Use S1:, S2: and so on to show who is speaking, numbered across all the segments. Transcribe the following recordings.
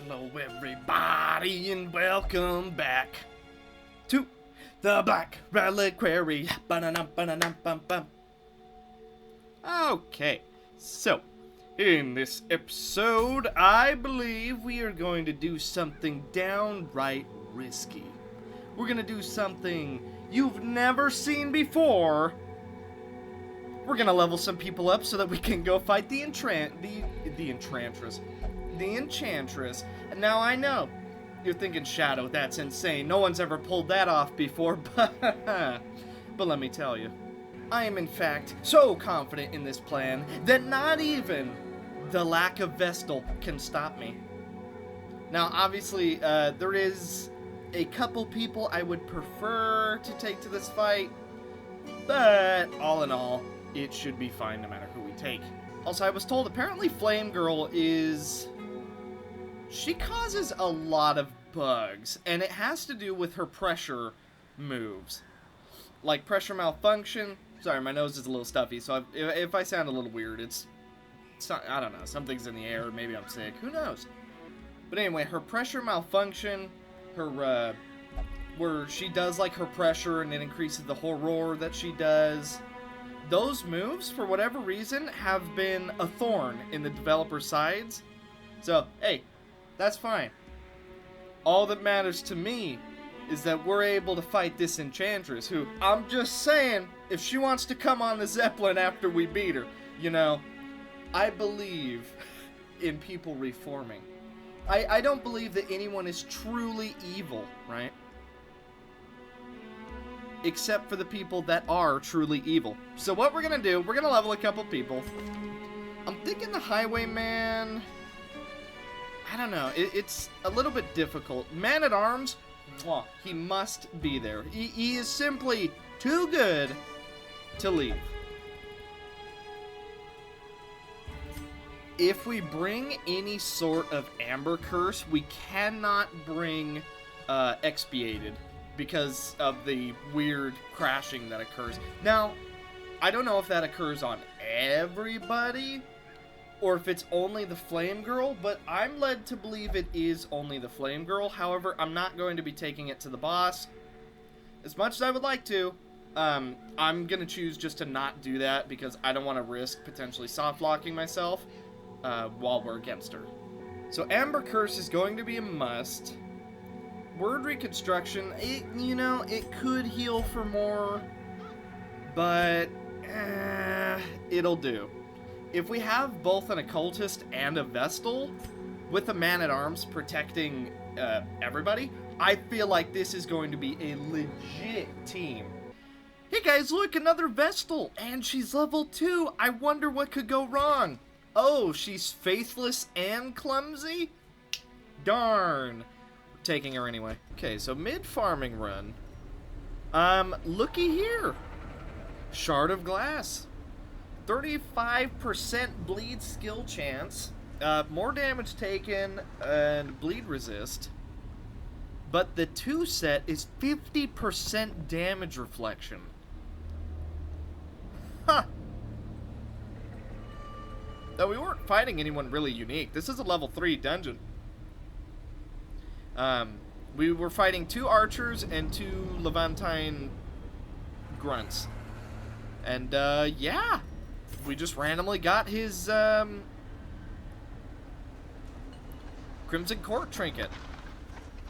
S1: Hello everybody and welcome back to the Black Reliquary. Ba-da-dum-ba-da-dum-bum-bum. Okay, so in this episode, I believe we are going to do something downright risky. We're going to do something you've never seen before. We're going to level some people up so that we can go fight the Enchantress. The Enchantress. And now I know you're thinking, Shadow, that's insane. No one's ever pulled that off before, but let me tell you, I am in fact so confident in this plan that not even the lack of Vestal can stop me. Now, obviously, there is a couple people I would prefer to take to this fight, but all in all, it should be fine no matter who we take. Also, I was told apparently Flame Girl she causes a lot of bugs, and it has to do with her pressure moves. Like pressure malfunction. Sorry, my nose is a little stuffy, so if I sound a little weird, it's not, I don't know, something's in the air, maybe I'm sick, who knows. But anyway, her pressure malfunction, her, where she does like her pressure and it increases the horror that she does, those moves, for whatever reason, have been a thorn in the developer's sides. So, hey, that's fine. All that matters to me is that we're able to fight this Enchantress, who, I'm just saying, if she wants to come on the Zeppelin after we beat her, you know, I believe in people reforming. I don't believe that anyone is truly evil, right? Except for the people that are truly evil. So what we're gonna do, we're gonna level a couple people. I'm thinking the Highwayman, I don't know, it's a little bit difficult. Man-at-Arms, he must be there. He is simply too good to leave. If we bring any sort of Amber Curse, we cannot bring Expiated because of the weird crashing that occurs. Now, I don't know if that occurs on everybody, or if it's only the Flame Girl, but I'm led to believe it is only the Flame Girl. However, I'm not going to be taking it to the boss. As much as I would like to, I'm going to choose just to not do that because I don't want to risk potentially soft-locking myself while we're against her. So Amber Curse is going to be a must. Word Reconstruction, it could heal for more, but it'll do. If we have both an Occultist and a Vestal, with a Man-at-Arms protecting everybody, I feel like this is going to be a legit team. Hey guys, look, another Vestal, and she's level 2. I wonder what could go wrong. Oh, she's faithless and clumsy? Darn. Taking her anyway. Okay, so mid-farming run. Looky here. Shard of Glass. 35% bleed skill chance, more damage taken, and bleed resist. But the 2 set is 50% damage reflection. Huh. Though we weren't fighting anyone really unique. This is a level 3 dungeon. We were fighting 2 archers and 2 Levantine grunts. And, yeah. We just randomly got his, Crimson Court trinket.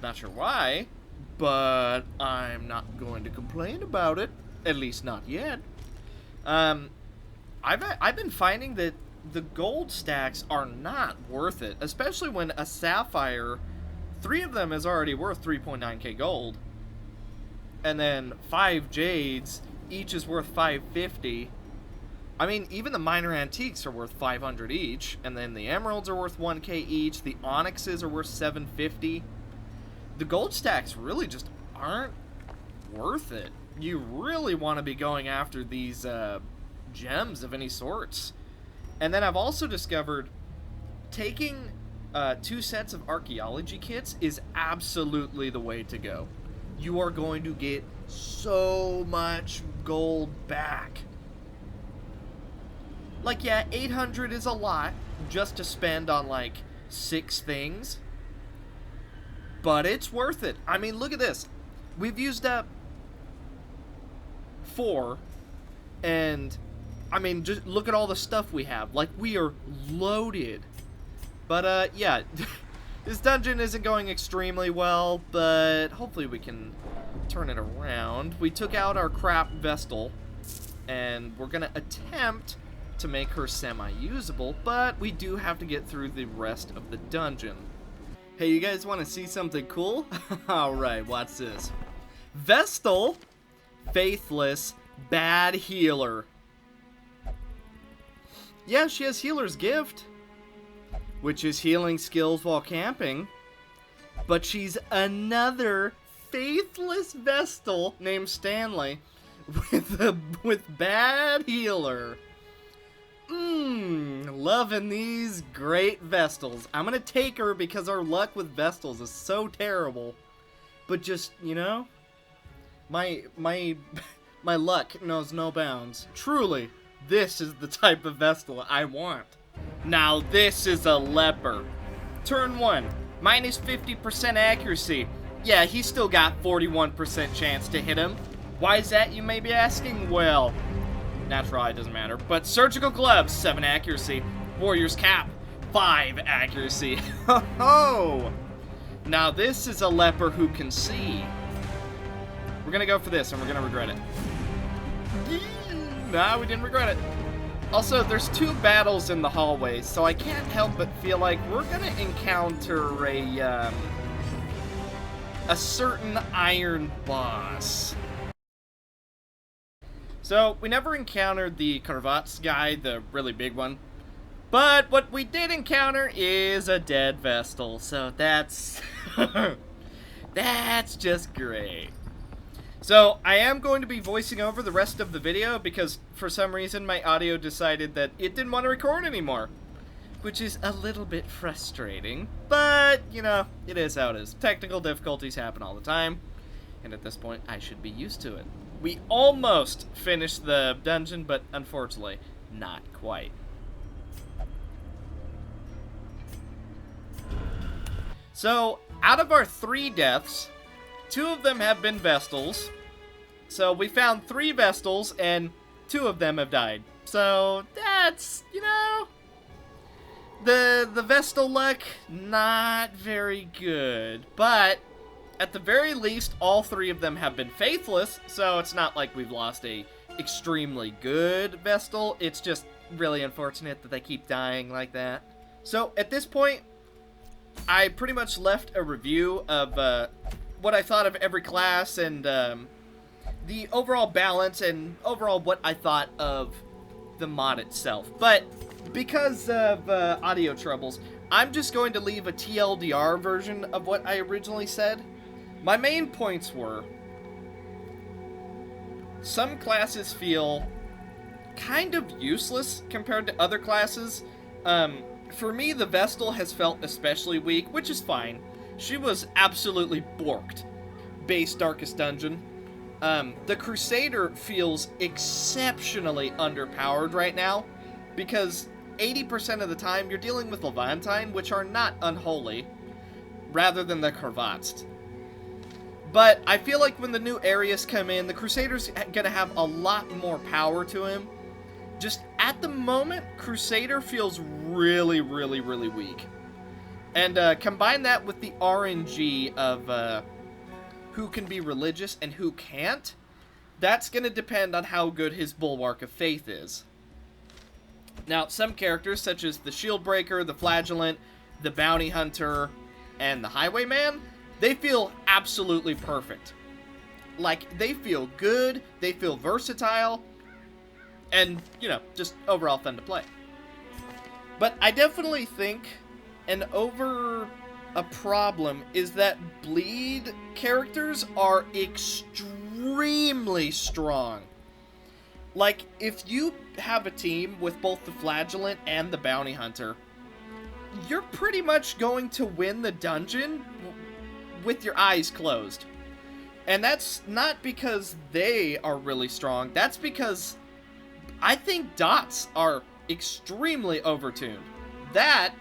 S1: Not sure why, but I'm not going to complain about it. At least not yet. I've been finding that the gold stacks are not worth it, especially when a Sapphire, 3 of them is already worth 3.9k gold. And then 5 Jades, each is worth 550. I mean, even the minor antiques are worth 500 each, and then the emeralds are worth 1k each, the onyxes are worth 750. The gold stacks really just aren't worth it. You really want to be going after these gems of any sorts. And then I've also discovered taking 2 sets of archaeology kits is absolutely the way to go. You are going to get so much gold back. Like, yeah, 800 is a lot just to spend on, like, 6 things. but it's worth it. I mean, look at this. We've used up 4, and I mean, just look at all the stuff we have. Like, we are loaded. But, yeah, this dungeon isn't going extremely well, but hopefully we can turn it around. We took out our crap Vestal, and we're gonna attempt to make her semi-usable, but we do have to get through the rest of the dungeon. Hey, you guys want to see something cool? Alright, watch this. Vestal, Faithless, Bad Healer. Yeah, she has Healer's Gift, which is healing skills while camping, but she's another faithless Vestal named Stanley with Bad Healer. Loving these great Vestals. I'm gonna take her because our luck with Vestals is so terrible. But just, you know, my luck knows no bounds. Truly, this is the type of Vestal I want. Now this is a leper. Turn 1, minus 50% accuracy. Yeah, he's still got 41% chance to hit him. Why is that, you may be asking? Well, natural eye doesn't matter. But surgical gloves, 7 accuracy. Warrior's cap, 5 accuracy. Ho-ho! Now this is a leper who can see. We're gonna go for this and we're gonna regret it. Nah, we didn't regret it. Also, there's 2 battles in the hallway, so I can't help but feel like we're gonna encounter a certain iron boss. So, we never encountered the Karvats guy, the really big one. But what we did encounter is a dead Vestal, so that's... that's just great. So, I am going to be voicing over the rest of the video because for some reason my audio decided that it didn't want to record anymore. Which is a little bit frustrating, but, you know, it is how it is. Technical difficulties happen all the time, and at this point I should be used to it. We almost finished the dungeon, but unfortunately, not quite. So, out of our 3 deaths, 2 of them have been Vestals. So, we found 3 Vestals, and 2 of them have died. So, that's, you know, the Vestal luck, not very good. But, at the very least, all 3 of them have been faithless, so it's not like we've lost a extremely good Vestal. It's just really unfortunate that they keep dying like that. So, at this point, I pretty much left a review of what I thought of every class and the overall balance and overall what I thought of the mod itself. But because of audio troubles, I'm just going to leave a TLDR version of what I originally said. My main points were, some classes feel kind of useless compared to other classes. For me, the Vestal has felt especially weak, which is fine. She was absolutely borked. Base Darkest Dungeon. The Crusader feels exceptionally underpowered right now, because 80% of the time you're dealing with Levantine, which are not unholy, rather than the Karvats. But I feel like when the new areas come in, the Crusader's gonna have a lot more power to him. Just at the moment, Crusader feels really, really, really weak. And combine that with the RNG of who can be religious and who can't, that's going to depend on how good his Bulwark of Faith is. Now, some characters, such as the Shieldbreaker, the Flagellant, the Bounty Hunter, and the Highwayman, they feel absolutely perfect. Like, they feel good, they feel versatile, and, you know, just overall fun to play. But I definitely think a problem is that bleed characters are extremely strong. Like, if you have a team with both the Flagellant and the Bounty Hunter, you're pretty much going to win the dungeon with your eyes closed. And that's not because they are really strong, that's because I think dots are extremely overtuned. That,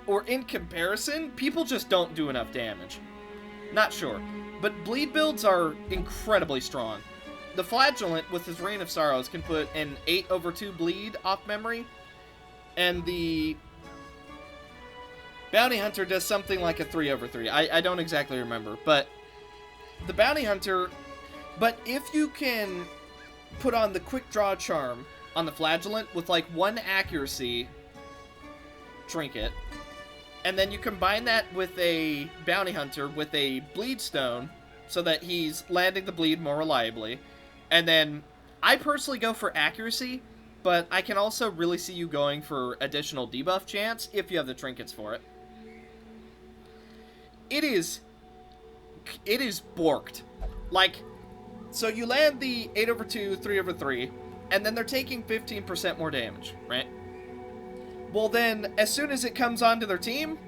S1: or in comparison, people just don't do enough damage. Not sure. But bleed builds are incredibly strong. The Flagellant, with his Reign of Sorrows, can put an 8/2 bleed off memory. And the Bounty Hunter does something like a 3/3. I don't exactly remember. But the Bounty Hunter... But if you can put on the Quick Draw Charm on the Flagellant with like 1 accuracy trinket, and then you combine that with a Bounty Hunter with a Bleed Stone so that he's landing the bleed more reliably, and then I personally go for accuracy, but I can also really see you going for additional debuff chance if you have the trinkets for it. It is borked. Like, so you land the 8/2, 3/3, and then they're taking 15% more damage, right? Well then, as soon as it comes onto their team,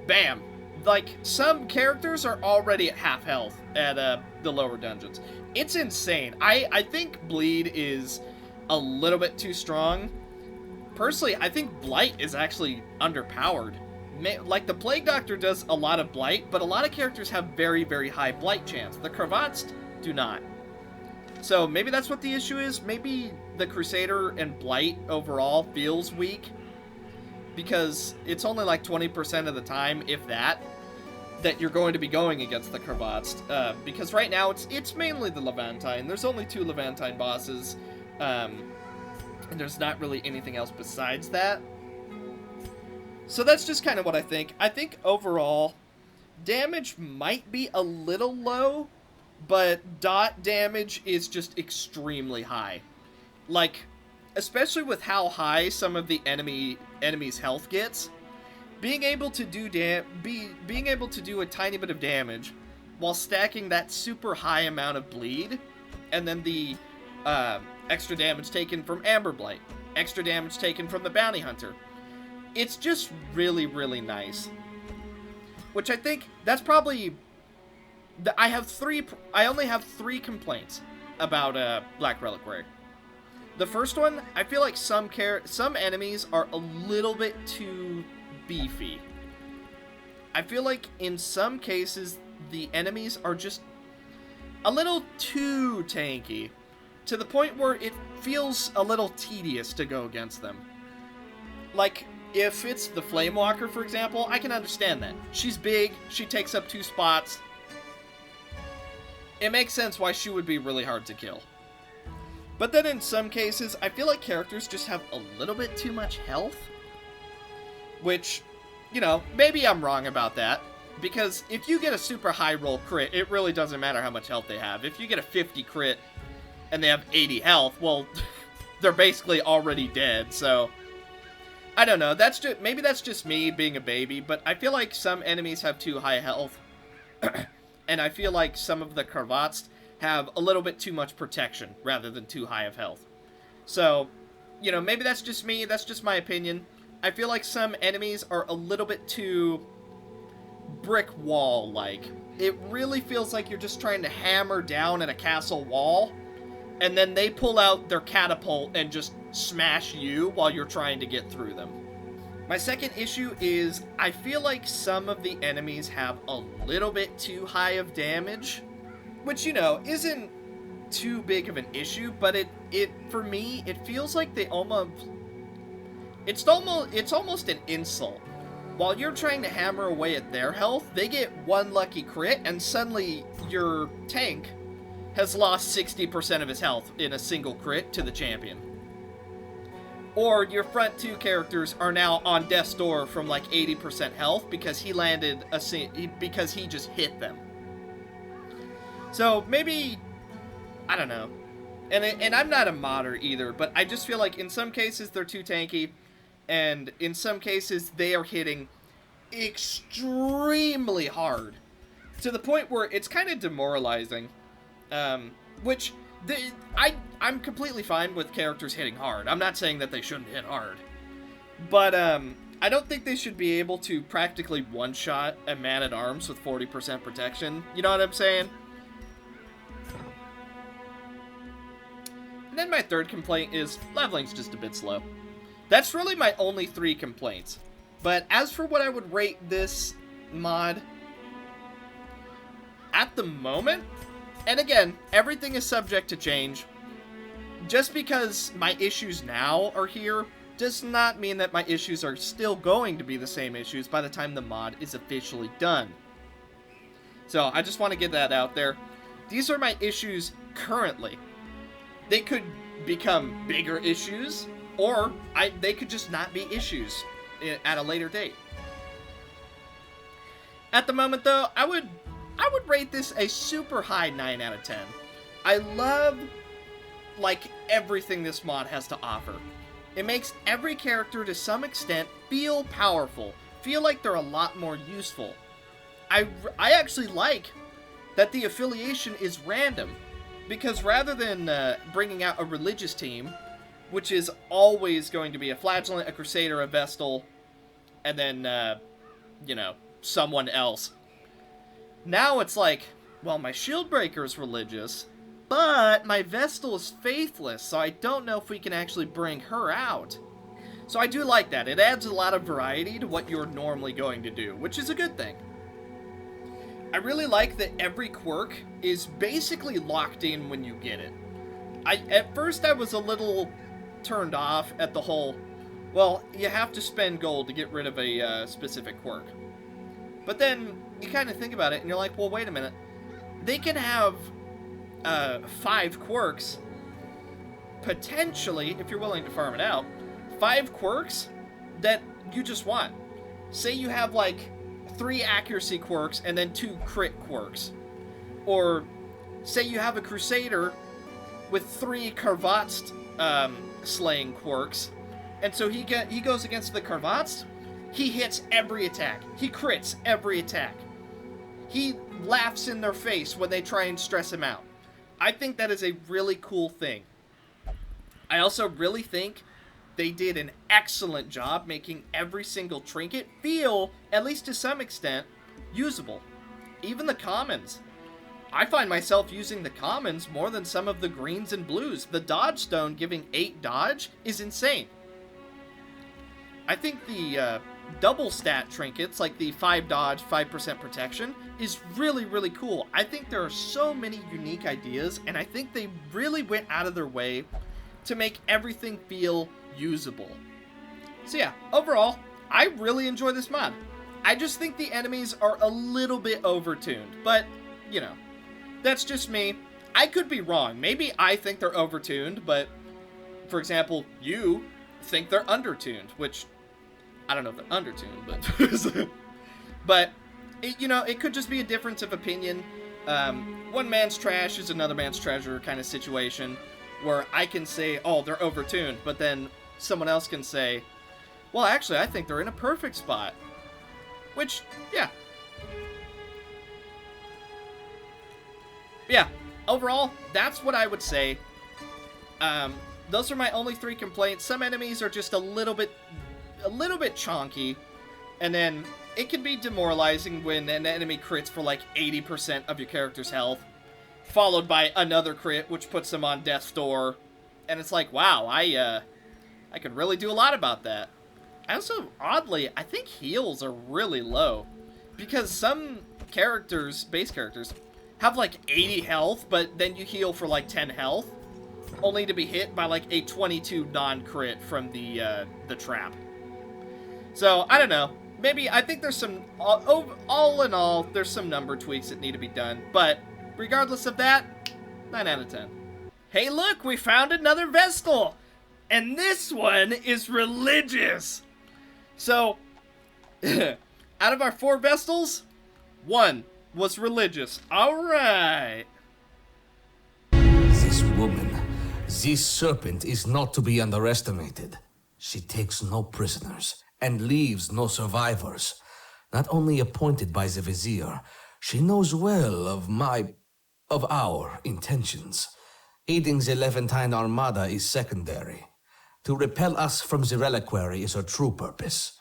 S1: bam! Like, some characters are already at half health at the lower dungeons. It's insane. I think Bleed is a little bit too strong. Personally, I think Blight is actually underpowered. Like, the Plague Doctor does a lot of Blight, but a lot of characters have very, very high Blight chance. The Cravats do not. So maybe that's what the issue is. Maybe the Crusader and Blight overall feels weak, because it's only like 20% of the time, if that you're going to be going against the Cravats. Because right now it's mainly the Levantine. There's only 2 Levantine bosses, and there's not really anything else besides that. So that's just kind of what I think. I think overall, damage might be a little low, but dot damage is just extremely high. Like, especially with how high some of the enemy's health gets, being able to do being able to do a tiny bit of damage while stacking that super high amount of bleed, and then the extra damage taken from Amber Blight, extra damage taken from the Bounty Hunter. It's just really, really nice. Which I think that's probably... I only have 3 complaints about Black Reliquary. The first one, I feel like some enemies are a little bit too beefy. I feel like in some cases the enemies are just a little too tanky, to the point where it feels a little tedious to go against them. Like, if it's the Flamewalker, for example, I can understand that. She's big, she takes up 2 spots. It makes sense why she would be really hard to kill. But then in some cases, I feel like characters just have a little bit too much health. Which, you know, maybe I'm wrong about that. Because if you get a super high roll crit, it really doesn't matter how much health they have. If you get a 50 crit and they have 80 health, well, they're basically already dead, so... I don't know, maybe that's just me being a baby, but I feel like some enemies have too high health. And I feel like some of the Cravats have a little bit too much protection rather than too high of health. So, you know, maybe that's just me, that's just my opinion. I feel like some enemies are a little bit too brick wall-like. It really feels like you're just trying to hammer down at a castle wall, and then they pull out their catapult and just smash you while you're trying to get through them. My second issue is I feel like some of the enemies have a little bit too high of damage, which, you know, isn't too big of an issue, but it for me, it feels like they it's almost an insult. While you're trying to hammer away at their health, they get 1 lucky crit, and suddenly your tank has lost 60% of his health in a single crit to the champion. Or your front 2 characters are now on death's door from like 80% health because he landed because he just hit them. So maybe, I don't know. And I'm not a modder either, but I just feel like in some cases they're too tanky, and in some cases they are hitting extremely hard, to the point where it's kind of demoralizing. Which, I'm completely fine with characters hitting hard. I'm not saying that they shouldn't hit hard. But, I don't think they should be able to practically one-shot a man-at-arms with 40% protection. You know what I'm saying? And then my third complaint is leveling's just a bit slow. That's really my only 3 complaints. But as for what I would rate this mod, at the moment, and again, everything is subject to change, just because my issues now are here does not mean that my issues are still going to be the same issues by the time the mod is officially done. So I just want to get that out there. These are my issues currently. They could become bigger issues, or they could just not be issues at a later date. At the moment, though, I would rate this a super high 9 out of 10. I love, like, everything this mod has to offer. It makes every character, to some extent, feel powerful, feel like they're a lot more useful. I actually like that the affiliation is random, because rather than bringing out a religious team, which is always going to be a Flagellant, a Crusader, a Vestal, and then, you know, someone else. Now it's like, well, my Shieldbreaker is religious, but my Vestal is faithless, so I don't know if we can actually bring her out. So I do like that. It adds a lot of variety to what you're normally going to do, which is a good thing. I really like that every quirk is basically locked in when you get it. At first I was a little turned off at the whole, well, you have to spend gold to get rid of a specific quirk. But then you kind of think about it and you're like, well, wait a minute. They can have 5 quirks, potentially, if you're willing to farm it out, 5 quirks that you just want. Say you have like 3 accuracy quirks and then 2 crit quirks. Or say you have a Crusader with 3 Karvatst slaying quirks, and so he goes against the Karvatst, he hits every attack. He crits every attack. He laughs in their face when they try and stress him out. I think that is a really cool thing. I also really think they did an excellent job making every single trinket feel, at least to some extent, usable. Even the commons. I find myself using the commons more than some of the greens and blues. The dodge stone giving 8 dodge is insane. I think the double stat trinkets, like the 5 dodge, 5% protection, is really, really cool. I think there are so many unique ideas, and I think they really went out of their way to make everything feel usable. So yeah, overall, I really enjoy this mod. I just think the enemies are a little bit overtuned, but, you know, that's just me. I could be wrong. Maybe I think they're overtuned, but, for example, you think they're undertuned, which, I don't know if they're undertuned, but, but, you know, it could just be a difference of opinion. One man's trash is another man's treasure kind of situation, where I can say, oh, they're overtuned, but then someone else can say, well, actually, I think they're in a perfect spot. Which, yeah. Yeah, overall, that's what I would say. Those are my only 3 complaints. Some enemies are just a little bit chonky, and then it can be demoralizing when an enemy crits for like 80% of your character's health, followed by another crit, which puts them on death's door, and it's like, wow, I could really do a lot about that. I also, oddly, I think heals are really low, because some characters, base characters, have like 80 health, but then you heal for like 10 health, only to be hit by like a 22 non-crit from the trap. So, I don't know. Maybe, I think there's some, all in all, there's some number tweaks that need to be done, but regardless of that, 9 out of 10. Hey look, we found another Vestal! And this one is religious! So, out of our 4 Vestals, 1 was religious. Alright!
S2: This woman, this serpent is not to be underestimated. She takes no prisoners and leaves no survivors. Not only appointed by the Vizier, she knows well of our intentions. Aiding the Levantine Armada is secondary. To repel us from the Reliquary is her true purpose.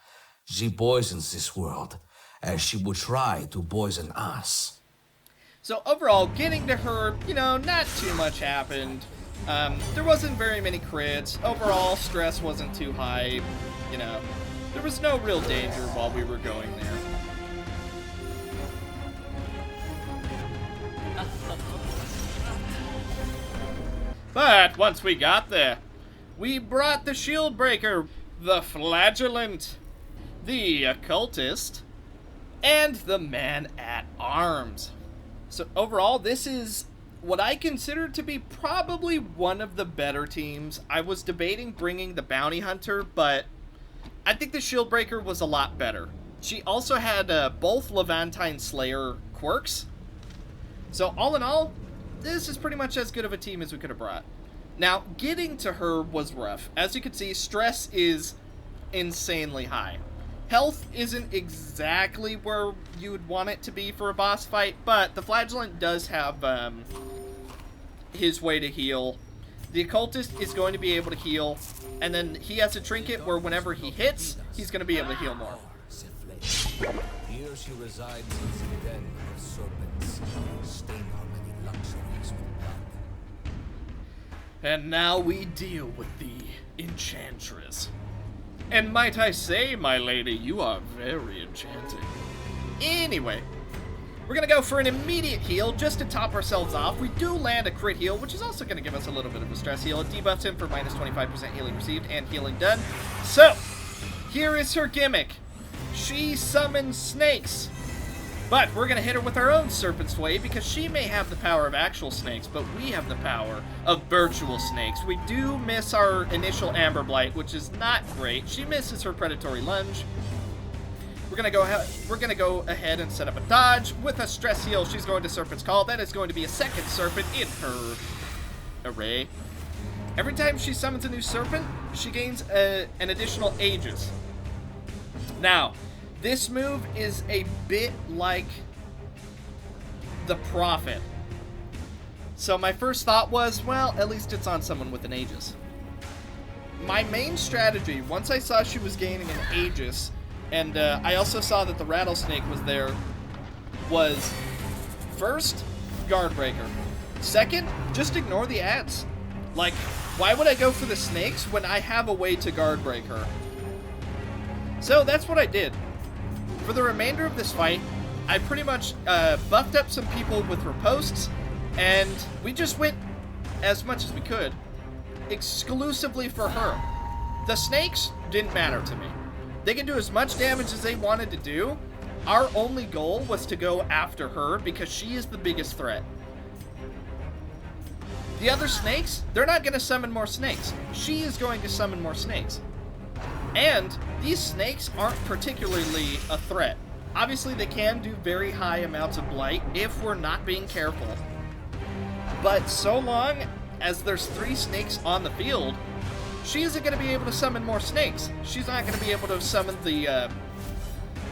S2: She poisons this world, as she would try to poison us.
S1: So overall, getting to her, you know, not too much happened. There wasn't very many crits. Overall, stress wasn't too high. You know, there was no real danger while we were going there. But once we got there, we brought the shield breaker, the flagellant, the occultist, and the man-at-arms. So overall, this is what I consider to be probably one of the better teams. I was debating bringing the bounty hunter, but I think the shield breaker was a lot better. She also had both Levantine Slayer quirks. So all in all, this is pretty much as good of a team as we could have brought. Now, getting to her was rough. As you can see, stress is insanely high. Health isn't exactly where you would want it to be for a boss fight, but the flagellant does have his way to heal. The occultist is going to be able to heal, and then he has a trinket where whenever he hits, he's going to be able to heal more.
S2: Here she resides in the den of serpents, stain our many luxuries with blood.
S1: And now we deal with the Enchantress. And might I say, my lady, you are very enchanting. Anyway, we're going to go for an immediate heal just to top ourselves off. We do land a crit heal, which is also going to give us a little bit of a stress heal. It debuffs him for minus 25% healing received and healing done. So, here is her gimmick. She summons snakes. But we're going to hit her with our own Serpent's Way because she may have the power of actual snakes, but we have the power of virtual snakes. We do miss our initial Amber Blight, which is not great. She misses her Predatory Lunge. We're going to go ahead and set up a dodge. With a stress heal, she's going to Serpent's Call. That is going to be a second Serpent in her array. Every time she summons a new Serpent, she gains an additional Aegis. Now, this move is a bit like the Prophet. So my first thought was, well, at least it's on someone with an Aegis. My main strategy, once I saw she was gaining an Aegis, and I also saw that the Rattlesnake was there, was first, Guardbreaker. Second, just ignore the ads. Like, why would I go for the snakes when I have a way to Guardbreaker? So that's what I did. For the remainder of this fight, I pretty much buffed up some people with riposts, and we just went as much as we could, exclusively for her. The snakes didn't matter to me. They could do as much damage as they wanted to do. Our only goal was to go after her because she is the biggest threat. The other snakes, they're not going to summon more snakes. She is going to summon more snakes. And these snakes aren't particularly a threat. Obviously, they can do very high amounts of blight if we're not being careful. But so long as there's 3 snakes on the field, she isn't going to be able to summon more snakes. She's not going to be able to summon the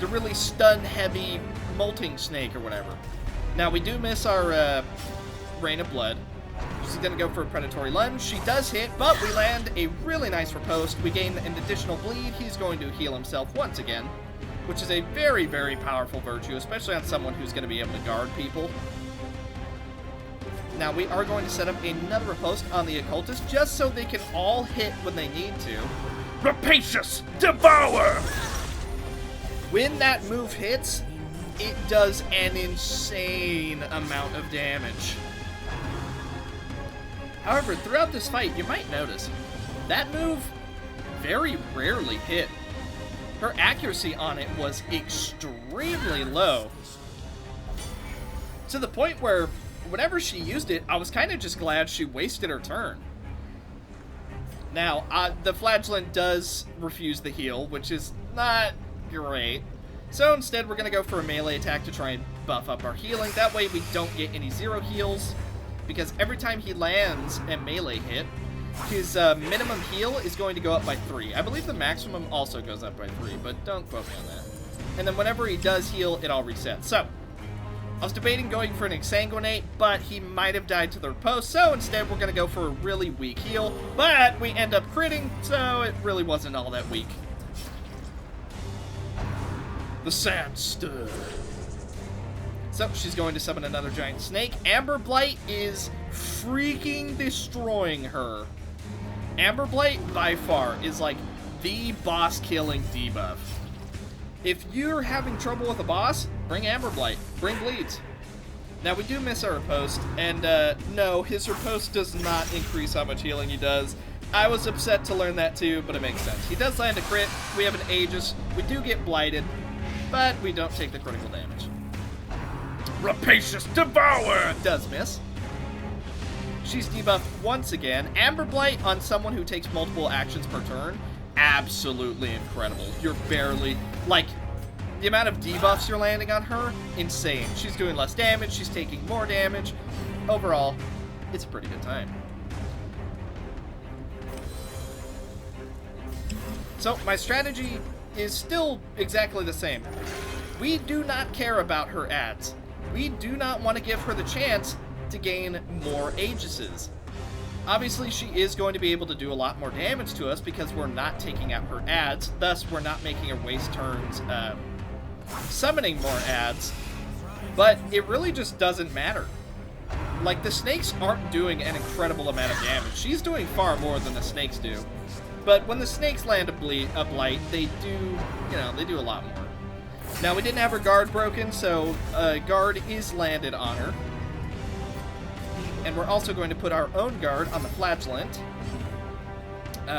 S1: really stun-heavy molting snake or whatever. Now, we do miss our Rain of Blood. She's going to go for a Predatory Lunge. She does hit, but we land a really nice riposte. We gain an additional bleed. He's going to heal himself once again, which is a very, very powerful virtue, especially on someone who's going to be able to guard people. Now, we are going to set up another riposte on the Occultist, just so they can all hit when they need to. Rapacious Devour! When that move hits, it does an insane amount of damage. However, throughout this fight, you might notice, that move very rarely hit. Her accuracy on it was extremely low. To the point where, whenever she used it, I was kind of just glad she wasted her turn. Now, the Flagellant does refuse the heal, which is not great. So instead, we're going to go for a melee attack to try and buff up our healing. That way we don't get any 0 heals. Because every time he lands a melee hit, his minimum heal is going to go up by 3. I believe the maximum also goes up by 3, but don't quote me on that. And then whenever he does heal, it all resets. So, I was debating going for an Exsanguinate, but he might have died to the riposte, so instead we're going to go for a really weak heal. But we end up critting, so it really wasn't all that weak. The Sand Stir. So, she's going to summon another giant snake. Amber Blight is freaking destroying her. Amber Blight, by far, is like the boss-killing debuff. If you're having trouble with a boss, bring Amber Blight. Bring bleeds. Now, we do miss our riposte, and no, his riposte does not increase how much healing he does. I was upset to learn that too, but it makes sense. He does land a crit, we have an Aegis, we do get blighted, but we don't take the critical damage. Rapacious Devour does miss. She's debuffed once again. Amber Blight on someone who takes multiple actions per turn, absolutely incredible. You're barely, like, the amount of debuffs you're landing on her, insane. She's doing less damage, she's taking more damage. Overall, it's a pretty good time. So, my strategy is still exactly the same. We do not care about her ads. We do not want to give her the chance to gain more Aegises. Obviously, she is going to be able to do a lot more damage to us because we're not taking out her ads, thus we're not making her waste turns summoning more ads, but it really just doesn't matter. Like, the snakes aren't doing an incredible amount of damage. She's doing far more than the snakes do. But when the snakes land a blight, they do, you know, they do a lot more. Now, we didn't have her guard broken, so guard is landed on her. And we're also going to put our own guard on the flagellant.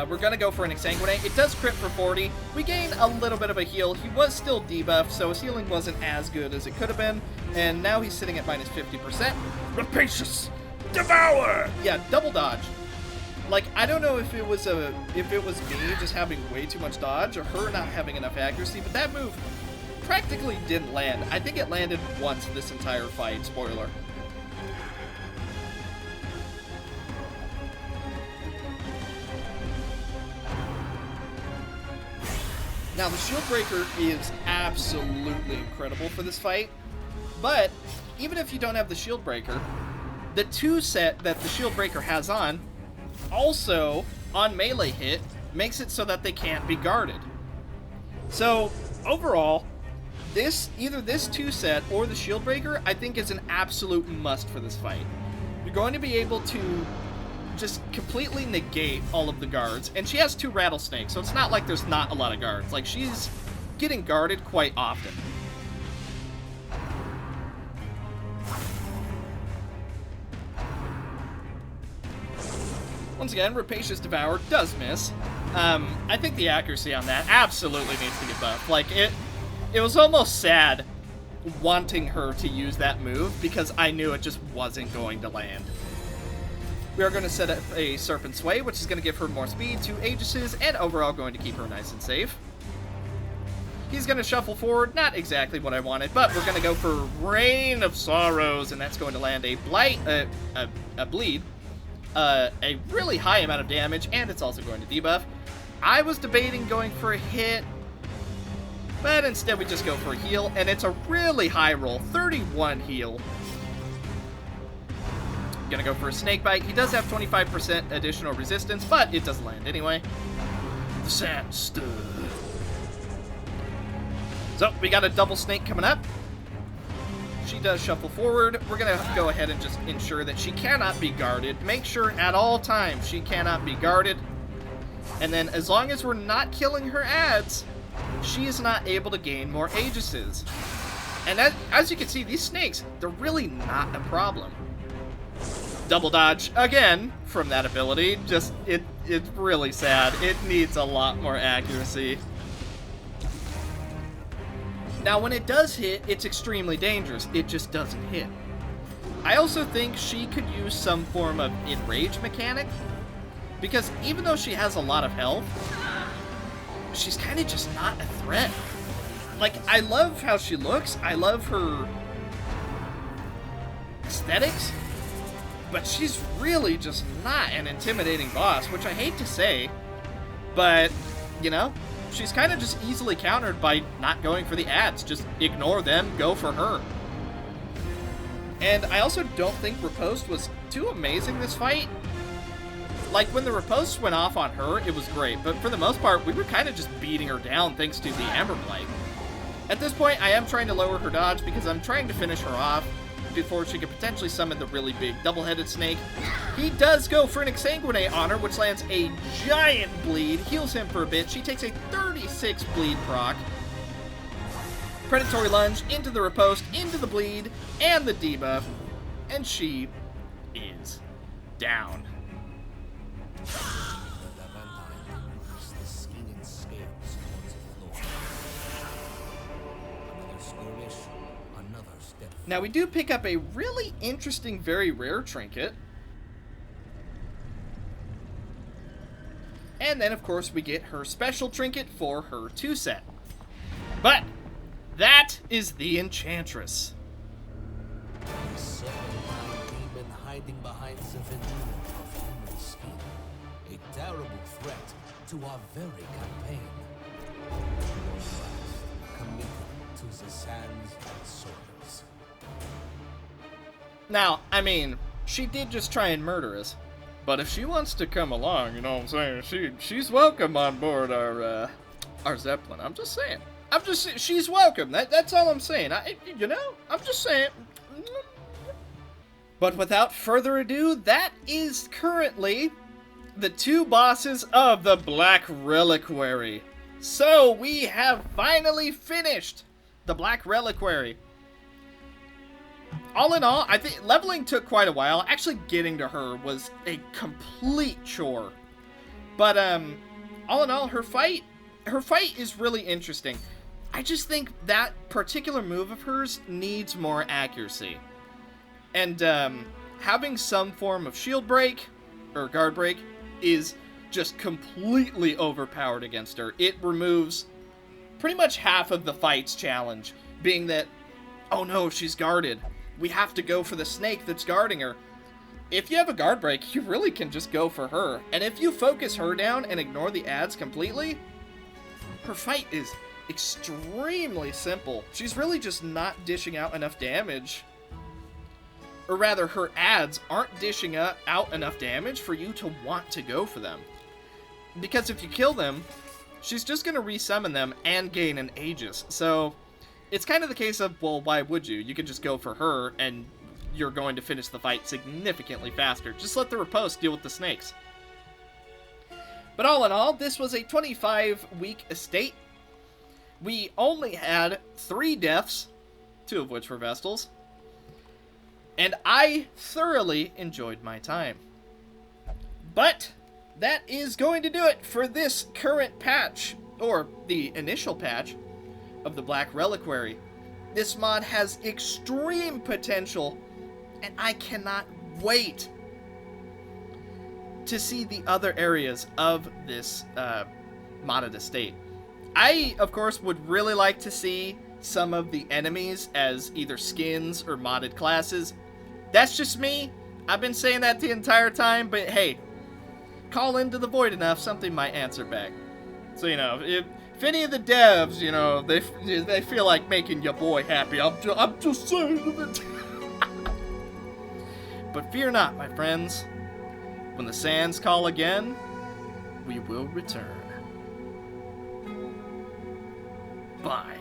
S1: We're going to go for an Exsanguinate. It does crit for 40. We gain a little bit of a heal. He was still debuffed, so his healing wasn't as good as it could have been. And now he's sitting at minus 50%. Rapacious Devour! Yeah, double dodge. Like, I don't know if it was me just having way too much dodge or her not having enough accuracy, but that move practically didn't land. I think it landed once this entire fight. Spoiler. Now, the Shield Breaker is absolutely incredible for this fight, but even if you don't have the Shield Breaker, the 2 set that the Shield Breaker has on also, on melee hit, makes it so that they can't be guarded. So, overall, either this 2 set or the Shield Breaker, I think is an absolute must for this fight. You're going to be able to just completely negate all of the guards, and she has 2 rattlesnakes, so it's not like there's not a lot of guards. Like, she's getting guarded quite often. Once again, Rapacious Devour does miss. I think the accuracy on that absolutely needs to get buffed. Like, it was almost sad wanting her to use that move because I knew it just wasn't going to land. We are going to set up a Serpent Sway, which is going to give her more speed, 2 Aegises, and overall going to keep her nice and safe. He's going to shuffle forward, not exactly what I wanted, but we're going to go for Rain of Sorrows, and that's going to land a blight, a bleed, a really high amount of damage, and it's also going to debuff. I was debating going for a hit, but instead we just go for a heal, and it's a really high roll, 31 heal. Gonna go for a Snake Bite. He does have 25% additional resistance, but it does land anyway. The Sand Stud. So, we got a double snake coming up. She does shuffle forward. We're gonna go ahead and just ensure that she cannot be guarded. Make sure at all times she cannot be guarded. And then, as long as we're not killing her ads, she is not able to gain more Aegises. And as you can see, these snakes, they're really not a problem. Double dodge again from that ability. Just it's really sad. It needs a lot more accuracy. Now, when it does hit, it's extremely dangerous. It just doesn't hit. I also think she could use some form of enrage mechanic, because even though she has a lot of health, she's kind of just not a threat. Like, I love how she looks. I love her aesthetics. But she's really just not an intimidating boss, which I hate to say, but, you know, she's kind of just easily countered by not going for the ads. Just ignore them, go for her. And I also don't think riposte was too amazing this fight. Like, when the riposte went off on her, it was great, but for the most part, we were kind of just beating her down thanks to the Amber Blight. At this point, I am trying to lower her dodge because I'm trying to finish her off before she could potentially summon the really big double-headed snake. He does go for an Exsanguinate on her, which lands a giant bleed, heals him for a bit. She takes a 36 bleed proc. Predatory Lunge into the riposte, into the bleed, and the debuff, and she is down. Now we do pick up a really interesting, very rare trinket. And then, of course, we get her special trinket for her 2-set. But that is the Enchantress.
S2: A serpentine demon hiding behind the veneer of human skin. A terrible threat to our very campaign. Committed to the sands and soils.
S1: Now, I mean, she did just try and murder us. But if she wants to come along, you know what I'm saying? She's welcome on board our Zeppelin. I'm just saying. She's welcome. That's all I'm saying. I'm just saying. But without further ado, that is currently the 2 bosses of the Black Reliquary. So we have finally finished the Black Reliquary. All in all, I think leveling took quite a while. Actually getting to her was a complete chore. But all in all, her fight is really interesting. I just think that particular move of hers needs more accuracy. And having some form of shield break or guard break is just completely overpowered against her. It removes pretty much half of the fight's challenge, being that, oh no, she's guarded. We have to go for the snake that's guarding her. If you have a guard break, you really can just go for her. And if you focus her down and ignore the ads completely, her fight is extremely simple. She's really just not dishing out enough damage. Or rather, her ads aren't dishing out enough damage for you to want to go for them. Because if you kill them, she's just going to resummon them and gain an Aegis. So it's kind of the case of, well, why would you? You could just go for her, and you're going to finish the fight significantly faster. Just let the riposte deal with the snakes. But all in all, this was a 25-week estate. We only had 3 deaths, 2 of which were Vestals. And I thoroughly enjoyed my time. But that is going to do it for this current patch, or the initial patch, of the Black Reliquary. This mod has extreme potential, and I cannot wait to see the other areas of this modded estate. I, of course, would really like to see some of the enemies as either skins or modded classes. That's just me. I've been saying that the entire time, but hey, call into the void enough, something might answer back. So, you know, if any of the devs, you know, they feel like making your boy happy, I'm just saying it. But fear not, my friends. When the sands call again, we will return. Bye.